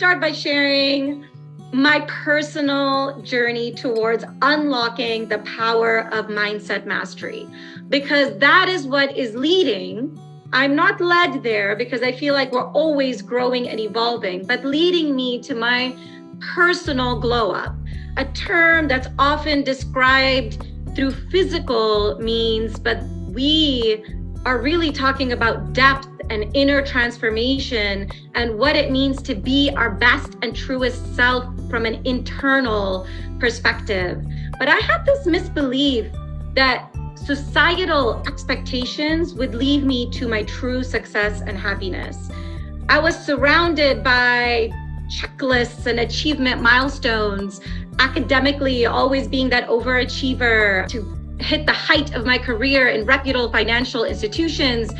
start by sharing my personal journey towards unlocking the power of mindset mastery, because that is what is leading. I'm not led there because I feel like we're always growing and evolving, but leading me to my personal glow up, a term that's often described through physical means, but we are really talking about depth and inner transformation and what it means to be our best and truest self from an internal perspective. But I had this misbelief that societal expectations would lead me to my true success and happiness. I was surrounded by checklists and achievement milestones, academically always being that overachiever, to hit the height of my career in reputable financial institutions,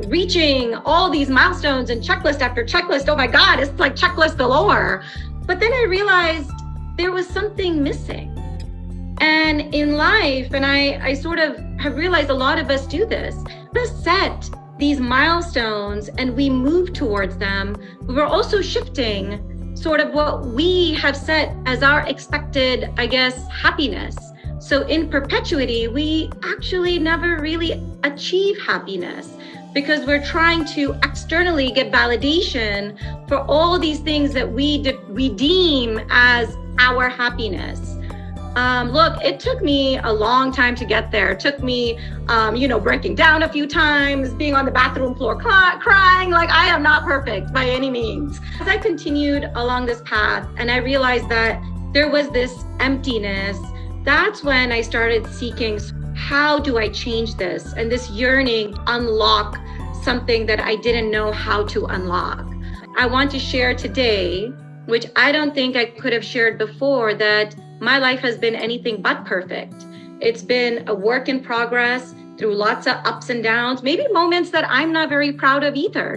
reaching all these milestones and checklist after checklist. Oh my God, it's like checklist galore. But then I realized there was something missing. And in life, and I sort of have realized a lot of us do this, we set these milestones and we move towards them. We're also shifting sort of what we have set as our expected, I guess, happiness. So in perpetuity, we actually never really achieve happiness because we're trying to externally get validation for all these things that we deem as our happiness. Look, it took me a long time to get there. It took me, breaking down a few times, being on the bathroom floor crying. Like, I am not perfect by any means. As I continued along this path and I realized that there was this emptiness, that's when I started seeking, how do I change this? And this yearning to unlock something that I didn't know how to unlock. I want to share today, which I don't think I could have shared before, that my life has been anything but perfect. It's been a work in progress through lots of ups and downs, maybe moments that I'm not very proud of either,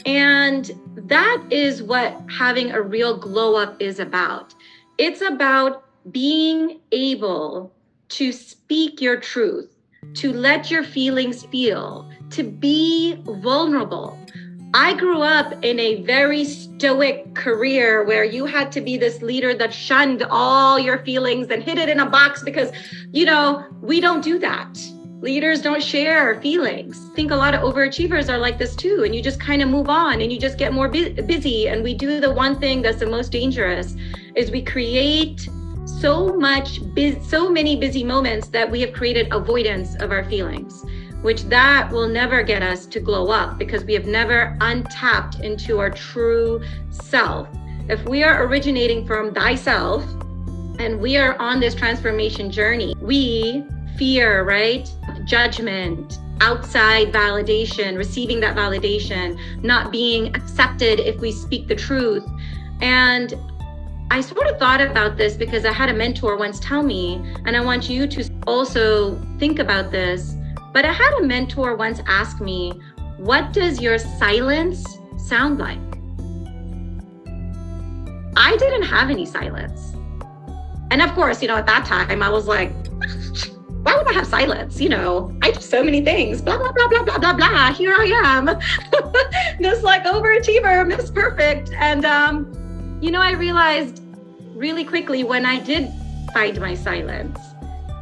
And that is what having a real glow up is about. It's about being able to speak your truth, to let your feelings feel, to be vulnerable. I grew up in a very stoic career where you had to be this leader that shunned all your feelings and hid it in a box because, we don't do that. Leaders don't share feelings. I think a lot of overachievers are like this too. And you just kind of move on and you just get more busy. And we do the one thing that's the most dangerous is we create so many busy moments that we have created avoidance of our feelings, which that will never get us to glow up because we have never untapped into our true self. If we are originating from thyself and we are on this transformation journey, we fear, right? Judgment, outside validation, receiving that validation, not being accepted if we speak the truth. And I sort of thought about this because I had a mentor once tell me, and I want you to also think about this, but I had a mentor once ask me, what does your silence sound like? I didn't have any silence. And of course, at that time I was like, why would I have silence? I do so many things, blah, blah, blah, blah, blah, blah, blah. Here I am, this like overachiever, Miss Perfect. And, I realized really quickly when I did find my silence,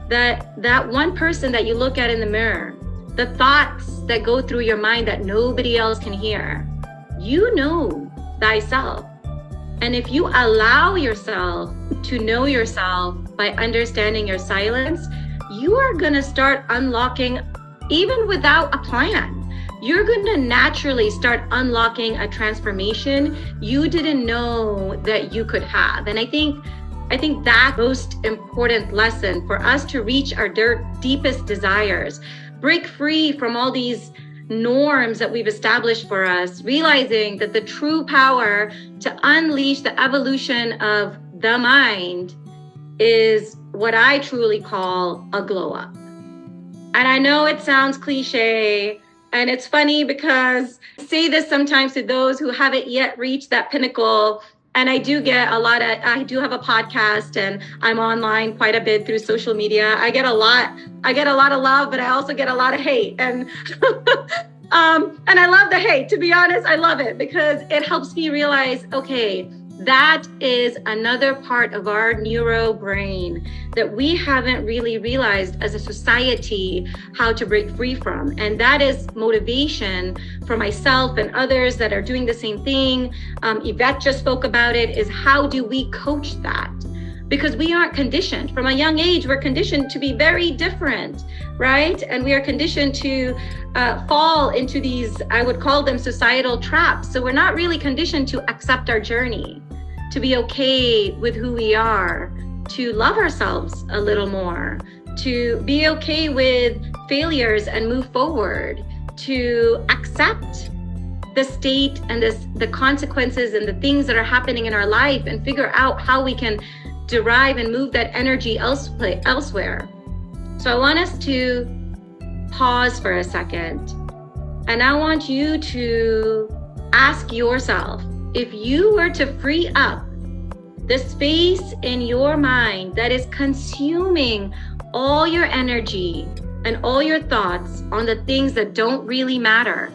that one person that you look at in the mirror, the thoughts that go through your mind that nobody else can hear, you know thyself. And if you allow yourself to know yourself by understanding your silence, you are going to start unlocking, even without a plan. You're going to naturally start unlocking a transformation you didn't know that you could have. And I think that's the most important lesson for us to reach our deepest desires, break free from all these norms that we've established for us, realizing that the true power to unleash the evolution of the mind is what I truly call a glow up. And I know it sounds cliche, and it's funny because I say this sometimes to those who haven't yet reached that pinnacle. And I do have a podcast and I'm online quite a bit through social media. I get a lot of love, but I also get a lot of hate. And And I love the hate. To be honest, I love it because it helps me realize, okay, that is another part of our neuro brain that we haven't really realized as a society how to break free from. And that is motivation for myself and others that are doing the same thing. Yvette just spoke about it, is how do we coach that? Because we aren't conditioned. From a young age, we're conditioned to be very different, right? And we are conditioned to fall into these, I would call them societal traps. So we're not really conditioned to accept our journey, to be okay with who we are, to love ourselves a little more, to be okay with failures and move forward, to accept the state and the consequences and the things that are happening in our life and figure out how we can derive and move that energy elsewhere. So I want us to pause for a second. And I want you to ask yourself, if you were to free up the space in your mind that is consuming all your energy and all your thoughts on the things that don't really matter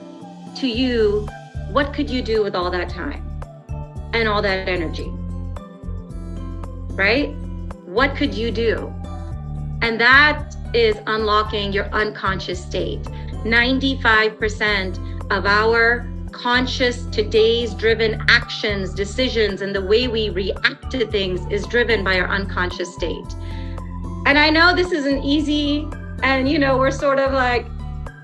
to you, what could you do with all that time and all that energy? Right? What could you do? And that is unlocking your unconscious state. 95% of our conscious today's driven actions, decisions, and the way we react to things is driven by our unconscious state. And I know this isn't easy. And, we're sort of like,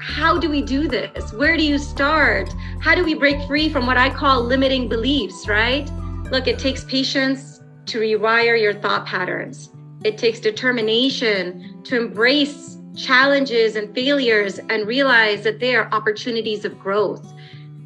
how do we do this? Where do you start? How do we break free from what I call limiting beliefs, right? Look, it takes patience to rewire your thought patterns. It takes determination to embrace challenges and failures and realize that they are opportunities of growth.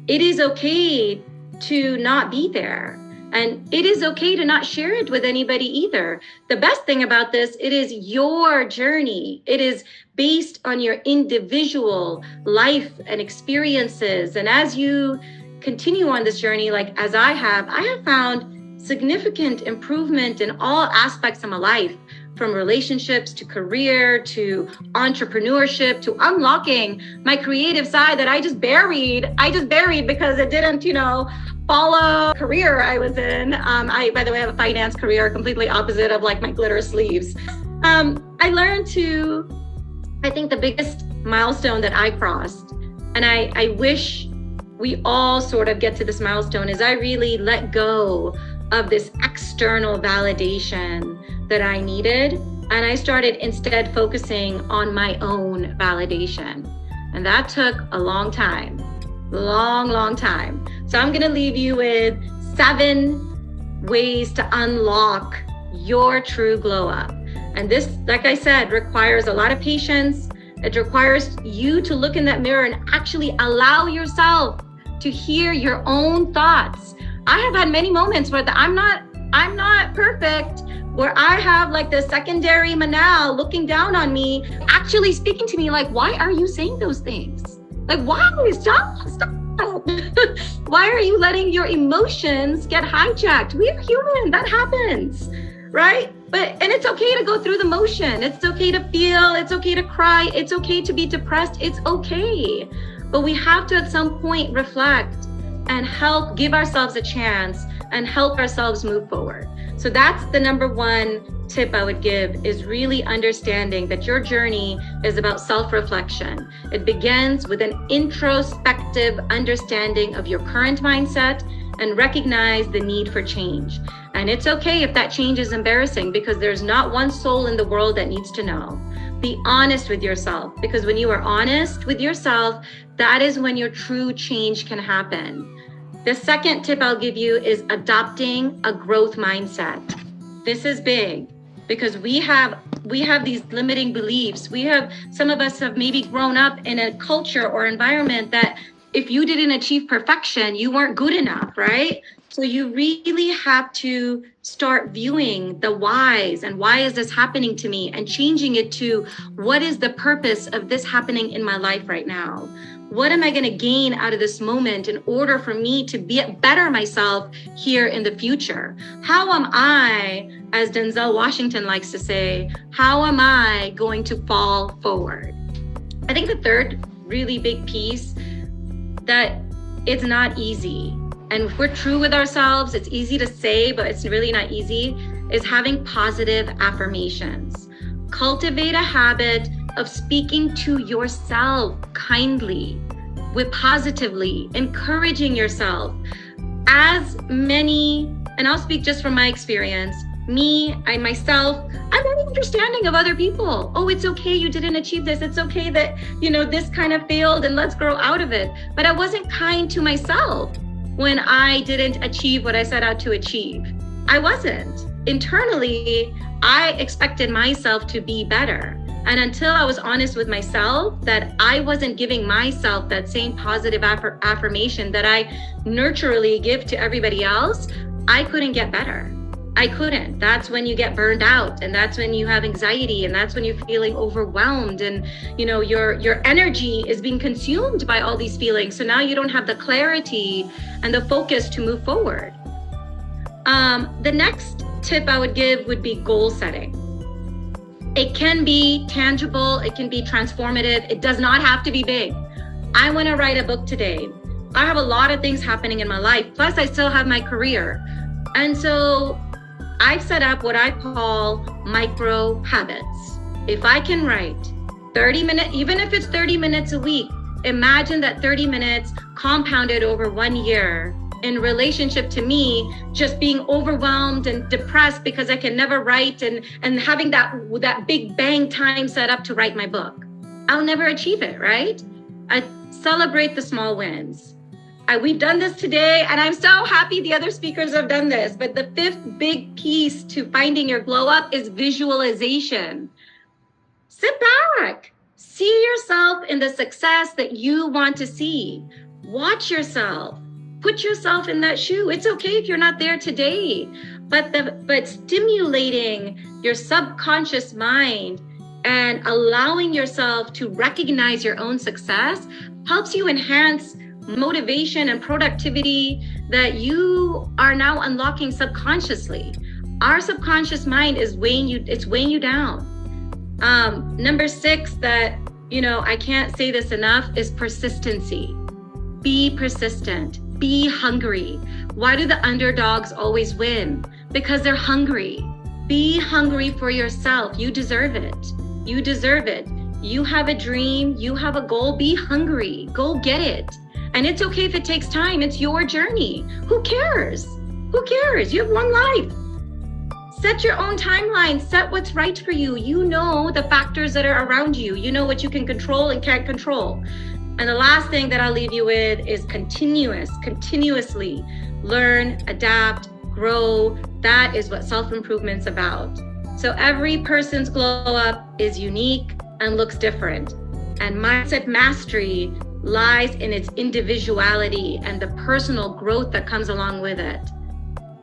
It is okay to not be there. And it is okay to not share it with anybody either. The best thing about this, it is your journey. It is based on your individual life and experiences. And as you continue on this journey, like as I have found significant improvement in all aspects of my life, from relationships to career to entrepreneurship to unlocking my creative side that I just buried because it didn't, follow career I was in. I, by the way, have a finance career, completely opposite of like my glitter sleeves. I learned I think the biggest milestone that I crossed, and I wish we all sort of get to this milestone, is I really let go of this external validation that I needed. And I started instead focusing on my own validation. And that took a long time, long time. So I'm gonna leave you with 7 ways to unlock your true glow up. And this, like I said, requires a lot of patience. It requires you to look in that mirror and actually allow yourself to hear your own thoughts. I have had many moments where I'm not perfect, where I have like the secondary Manal looking down on me, actually speaking to me like, why are you saying those things? Like, why? Stop. Why are you letting your emotions get hijacked? We are human, that happens, right? And it's okay to go through the motion. It's okay to feel, it's okay to cry, it's okay to be depressed, it's okay. But we have to at some point reflect and help give ourselves a chance and help ourselves move forward. So that's the number 1 tip I would give, is really understanding that your journey is about self-reflection. It begins with an introspective understanding of your current mindset and recognize the need for change. And it's okay if that change is embarrassing, because there's not one soul in the world that needs to know. Be honest with yourself, because when you are honest with yourself, that is when your true change can happen. The second tip I'll give you is adopting a growth mindset. This is big because we have these limiting beliefs. Some of us have maybe grown up in a culture or environment that if you didn't achieve perfection, you weren't good enough, right? So you really have to start viewing the whys and why is this happening to me, and changing it to what is the purpose of this happening in my life right now? What am I going to gain out of this moment in order for me to better myself here in the future? How am I, as Denzel Washington likes to say, how am I going to fall forward? I think the third really big piece that it's not easy. And if we're true with ourselves, it's easy to say, but it's really not easy, is having positive affirmations. Cultivate a habit of speaking to yourself kindly, with positively, encouraging yourself. As many, and I'll speak just from my experience, myself, I'm very understanding of other people. Oh, it's okay, you didn't achieve this. It's okay that, this kind of failed and let's grow out of it. But I wasn't kind to myself when I didn't achieve what I set out to achieve. I wasn't. Internally, I expected myself to be better. And until I was honest with myself that I wasn't giving myself that same positive affirmation that I nurturally give to everybody else, I couldn't get better. I couldn't. That's when you get burned out, and that's when you have anxiety, and that's when you're feeling overwhelmed, and your energy is being consumed by all these feelings. So now you don't have the clarity and the focus to move forward. The next tip I would give would be goal setting. It can be tangible, it can be transformative. It does not have to be big. I want to write a book today. I have a lot of things happening in my life, plus I still have my career. And so I've set up what I call micro habits. If I can write 30 minutes, even if it's 30 minutes a week, imagine that 30 minutes compounded over 1 year in relationship to me just being overwhelmed and depressed because I can never write and having that big bang time set up to write my book. I'll never achieve it, right? I celebrate the small wins. We've done this today, and I'm so happy the other speakers have done this. But the fifth big piece to finding your glow up is visualization. Sit back, see yourself in the success that you want to see. Watch yourself, put yourself in that shoe. It's okay if you're not there today, but stimulating your subconscious mind and allowing yourself to recognize your own success helps you enhance motivation and productivity that you are now unlocking subconsciously. Our subconscious mind is weighing you down. Number 6 that, I can't say this enough is persistency. Be persistent, be hungry. Why do the underdogs always win? Because they're hungry. Be hungry for yourself. You deserve it. You deserve it. You have a dream, you have a goal, be hungry, go get it. And it's okay if it takes time, it's your journey. Who cares? Who cares? You have one life. Set your own timeline, set what's right for you. You know the factors that are around you. You know what you can control and can't control. And the last thing that I'll leave you with is continuously learn, adapt, grow. That is what self-improvement's about. So every person's glow up is unique and looks different. And mindset mastery lies in its individuality and the personal growth that comes along with it.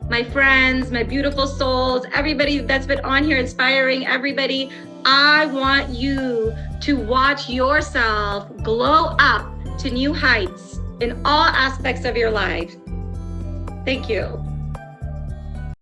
My friends, my beautiful souls, everybody that's been on here inspiring, everybody, I want you to watch yourself glow up to new heights in all aspects of your life. Thank you.